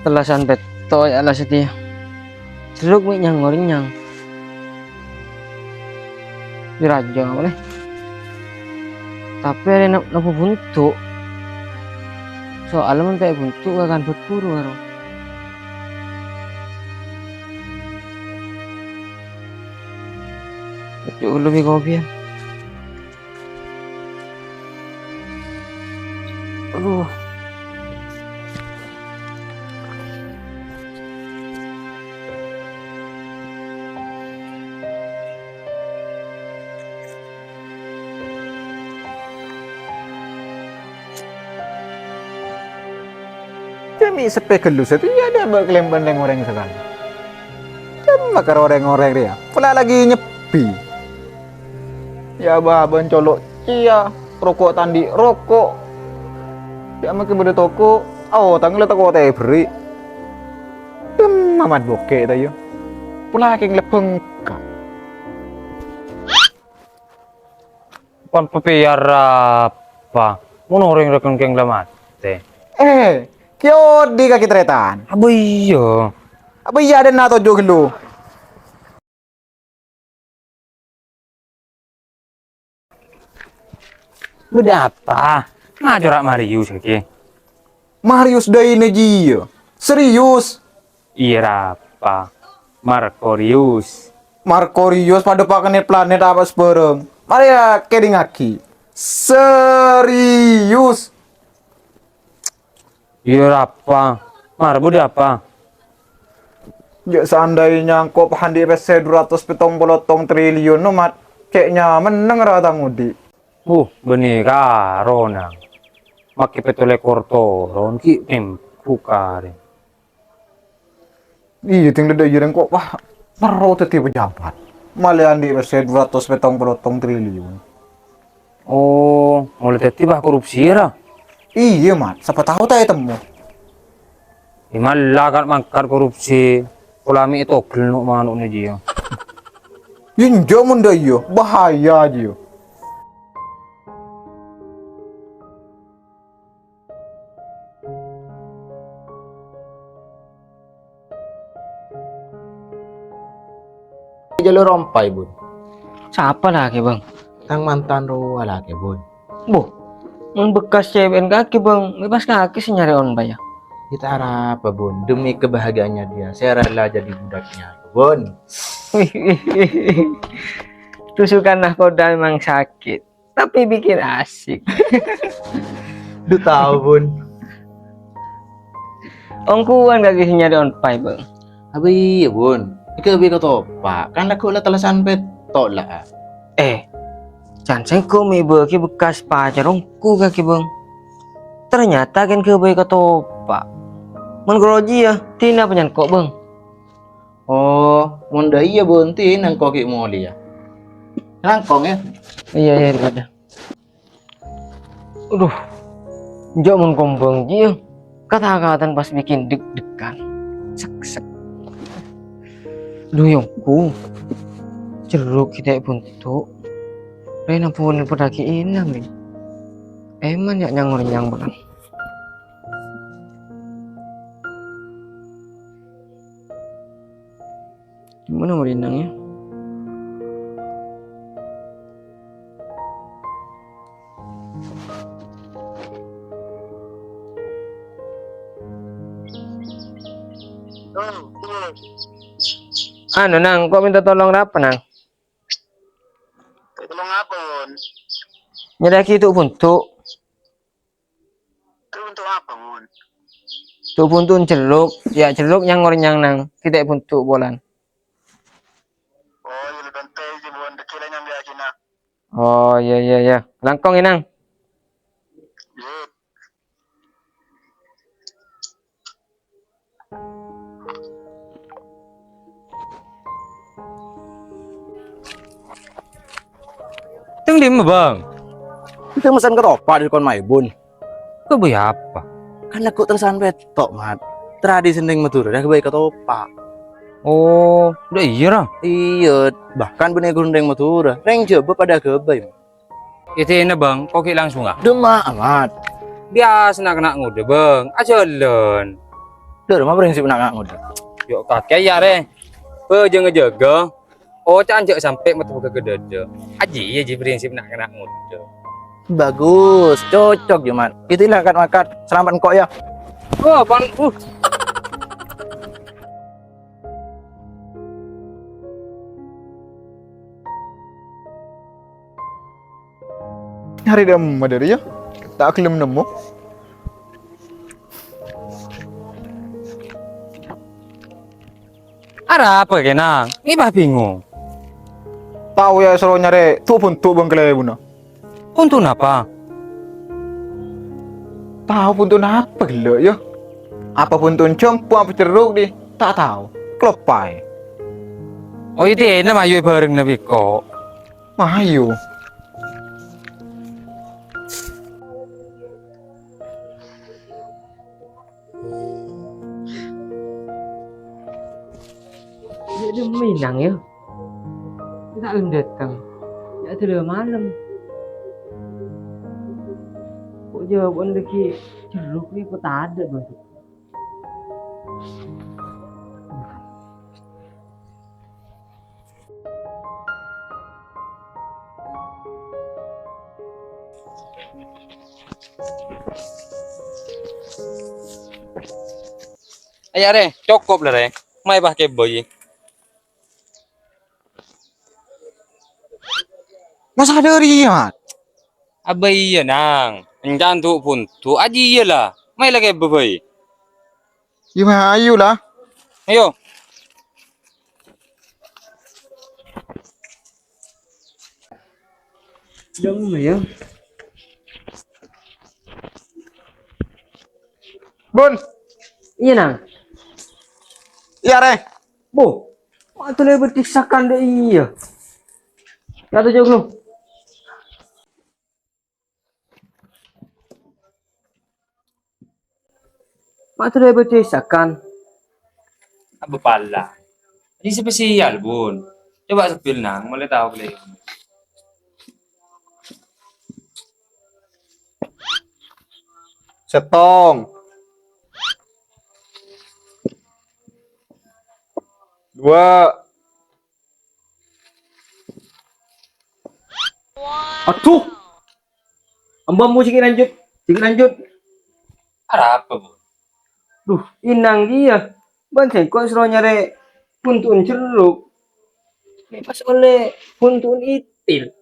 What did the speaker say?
telasan beto ya lah setia. Jeruk mi nyang ngorinyang. Diraja boleh. Tapi ada nopo buntu. Soalnya mun kayak buntu akan berburu karo. Cukup lebih kopi ya. Aduh. Kami sepekelus itu ya ada baklem bandeng orang sekali. Cuma karo orang-orang dia. Pula lagi nyepi. Ya baban colok iya, rokok tandi rokok. Ya makin beda toko. Oh, tanggal toko teh beri. Mamat bokeh tayo. Pula king lepeng ka. Pan papayar apa? Mau orang rekan keng lamate. Kyo di kaki tretan. Abo iyo. Apa iya ada nato jo gelo. Beda apa? Ngajarak Marius kaki. Marius dai neji. Serius. Iya apa? Markorius. Markorius pada pakai planet apa sebarang. Mari ya kering aki. Serius. Iya apa? Mar beda apa? Ya seandainya kok handi PC 270 triliun no mat kayaknya meneng rata ngudi. Benih karona. Maki petole kortoron ki kare. Iya tinggal ada yang kok wah perlu teti pejabat. Malah handi PC 270 triliun. Oh, mulai tiba korupsi ya? Iya mat, siapa tahu tak temu. Malah kan mangkar korupsi. Ulami itu kelnuk manuk nih dia. Injo munda iyo, bahaya aja. Jalur rompai bun, Siapa lagi bang? tang mantan ruwa lagi bun. Mun bekas cewek kaki bang, bebas kaki sih nyari on bayar. Kita harap apa bun, demi kebahagiaannya dia, saya rela jadi budaknya bun. Tusukan nahkoda memang sakit, tapi bikin asik. Lu tahu bun, Ongkuan gak kisah nyari on pay bang. abi ya bun, ikabi ka to pak, kan aku lah talasan betok lah. Jangan sengko mi beki bekas pacar ongku kaki bang. Ternyata kan kebay ketopak. Menggroji ya, tina penyan kok bang. Oh, munda iya bun, tin ang koki moli ya. Langkong ya. Iya ada. Aduh, jauh mengkombang dia. Kata-kata pas bikin deg-degan. Sek. Duh yongku. Jeruk kita buntu. Rena pun pedaki inam nih. Eman ya nyang banget. Gimana mau dinangnya? Anu nang, kok minta tolong apa nang? Tolong apa, Bun? Nyedaki itu buntu. Itu untuk apa, Bun? Itu buntu jeruk. Ya jeruk yang ngorinyang nang. Tidak buntu bolan. Oh, yung bantay, Bun. Dakilan yung biyakin na. Oh iya. Langkong inang. Yun. Tung di bang. Kita pesan ke topak di kon mai bun. Kebay apa? Kan aku talasan betok mat. Tradisi ning Madura dah kebaik ke topak. Oh, udah iya lah. Iya, bahkan benih gundeng Madura. Reng coba pada kebaik. Itu na bang, koki langsung ah. Demak amat. Biasa nak kena ngude bang, ajalan. Dah rumah prinsip nak ngak muda. Yuk kakek ya re. Jangan ngejaga. Oh cancok sampai metu ke dada. Aji aja prinsip nak kena muda. Bagus, cocok Jumat. Itulah kan makan. Selamat kok ya. Oh, bang. Hari dah madari ya. Tak kelem nemu. Ada apa kena? Ini bah bingung. Tahu ya suruh nyari tu pun tu bang kelai buna. Untuk apa? Tahu pun tu apa gelo ya? Apa pun tu cempu apa ceruk di? Tak tahu. Kelopai. Oh itu enak mayu bareng nabi kok. Mahayu. Dia minang ya. Tak belum datang. Ya sudah malam. Kok jawaban lagi jeruk ni kok tak ada bang. Ayah re, cukup lah re. Mai pakai boy. Masa ada Mat? Abai ya nang. Enjan tu pun tu aji ya lah. Mai lagi boy. Ya mahayu lah. Ayo. Dong ya. Bun. Iya nang. Ya re. Bu. Waktu dia bertisakan deh iya. Ya tu jauh lu. Waktu dia bertisakan. Apa pala? Ini spesial bun. Coba sepil nang, mulai tahu boleh. Setong. 2. Aduh. Ambam mau sikit lanjut. Sikit lanjut. Ada apa bun? Duh, inang dia. Bancai kok suruh nyari puntun jeruk. Lepas oleh puntun itil.